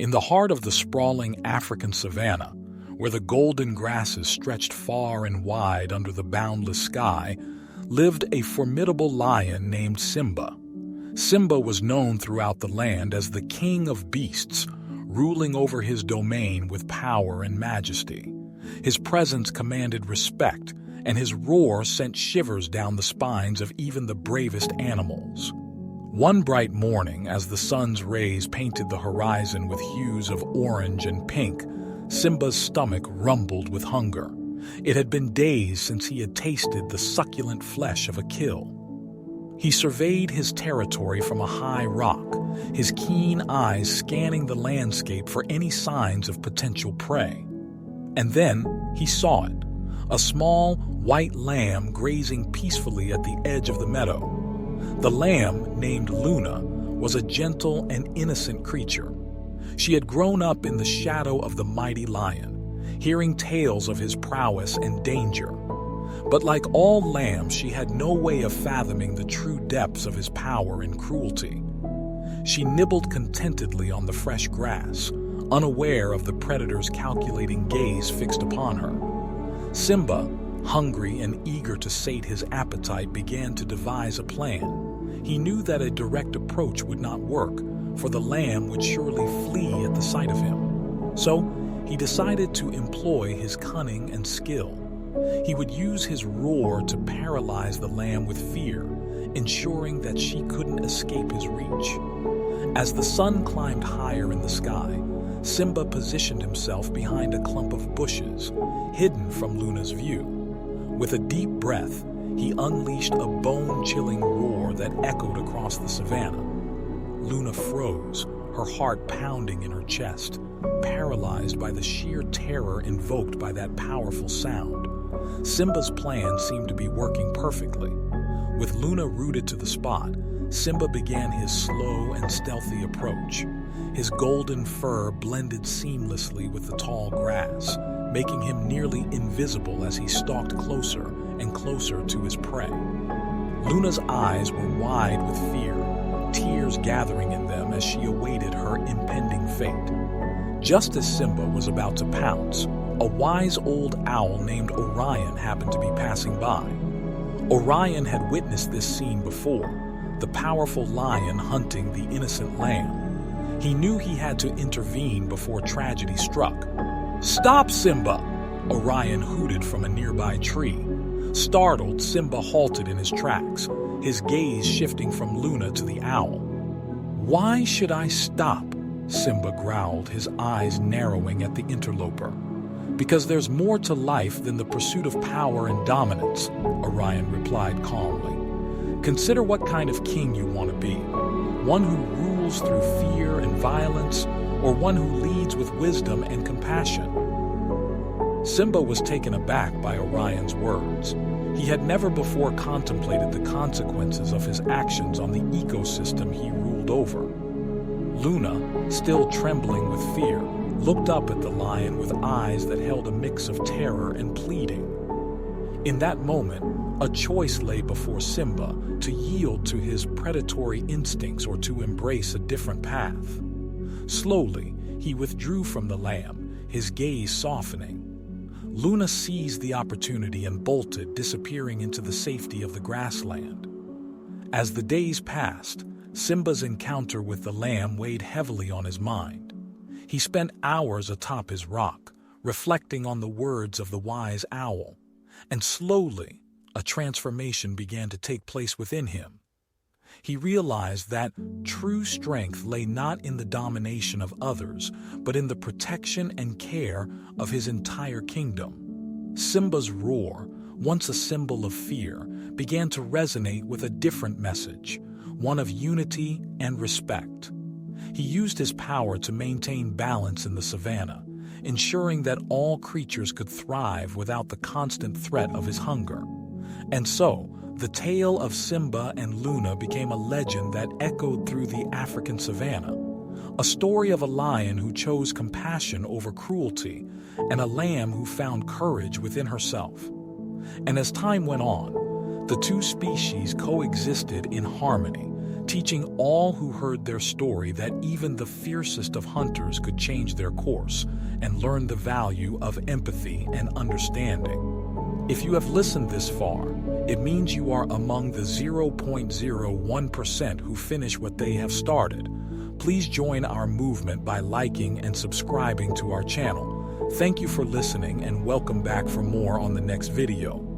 In the heart of the sprawling African savanna, where the golden grasses stretched far and wide under the boundless sky, lived a formidable lion named Simba. Simba was known throughout the land as the king of beasts, ruling over his domain with power and majesty. His presence commanded respect, and his roar sent shivers down the spines of even the bravest animals. One bright morning, as the sun's rays painted the horizon with hues of orange and pink, Simba's stomach rumbled with hunger. It had been days since he had tasted the succulent flesh of a kill. He surveyed his territory from a high rock, his keen eyes scanning the landscape for any signs of potential prey. And then he saw it, a small, white lamb grazing peacefully at the edge of the meadow. The lamb, named Luna, was a gentle and innocent creature. She had grown up in the shadow of the mighty lion, hearing tales of his prowess and danger. But like all lambs, she had no way of fathoming the true depths of his power and cruelty. She nibbled contentedly on the fresh grass, unaware of the predator's calculating gaze fixed upon her. Simba, hungry and eager to sate his appetite, began to devise a plan. He knew that a direct approach would not work, for the lamb would surely flee at the sight of him. So he decided to employ his cunning and skill. He would use his roar to paralyze the lamb with fear, ensuring that she couldn't escape his reach. As the sun climbed higher in the sky, Simba positioned himself behind a clump of bushes, hidden from Luna's view. With a deep breath, he unleashed a bone-chilling roar that echoed across the savanna. Luna froze, her heart pounding in her chest, paralyzed by the sheer terror invoked by that powerful sound. Simba's plan seemed to be working perfectly. With Luna rooted to the spot, Simba began his slow and stealthy approach. His golden fur blended seamlessly with the tall grass, making him nearly invisible as he stalked closer and closer to his prey. Luna's eyes were wide with fear, tears gathering in them as she awaited her impending fate. Just as Simba was about to pounce, a wise old owl named Orion happened to be passing by. Orion had witnessed this scene before, the powerful lion hunting the innocent lamb. He knew he had to intervene before tragedy struck. "Stop, Simba!" Orion hooted from a nearby tree. Startled, Simba halted in his tracks, his gaze shifting from Luna to the owl. "Why should I stop?" Simba growled, his eyes narrowing at the interloper. "Because there's more to life than the pursuit of power and dominance," Orion replied calmly. "Consider what kind of king you want to be. One who rules through fear and violence, or one who leads with wisdom and compassion." Simba was taken aback by Orion's words. He had never before contemplated the consequences of his actions on the ecosystem he ruled over. Luna, still trembling with fear, looked up at the lion with eyes that held a mix of terror and pleading. In that moment, a choice lay before Simba: to yield to his predatory instincts or to embrace a different path. Slowly, he withdrew from the lamb, his gaze softening. Luna seized the opportunity and bolted, disappearing into the safety of the grassland. As the days passed, Simba's encounter with the lamb weighed heavily on his mind. He spent hours atop his rock, reflecting on the words of the wise owl, and slowly, a transformation began to take place within him. He realized that true strength lay not in the domination of others, but in the protection and care of his entire kingdom. Simba's roar, once a symbol of fear, began to resonate with a different message, one of unity and respect. He used his power to maintain balance in the savanna, ensuring that all creatures could thrive without the constant threat of his hunger. And so, the tale of Simba and Luna became a legend that echoed through the African savanna, a story of a lion who chose compassion over cruelty and a lamb who found courage within herself. And as time went on, the two species coexisted in harmony, teaching all who heard their story that even the fiercest of hunters could change their course and learn the value of empathy and understanding. If you have listened this far, it means you are among the 0.01% who finish what they have started. Please join our movement by liking and subscribing to our channel. Thank you for listening and welcome back for more on the next video.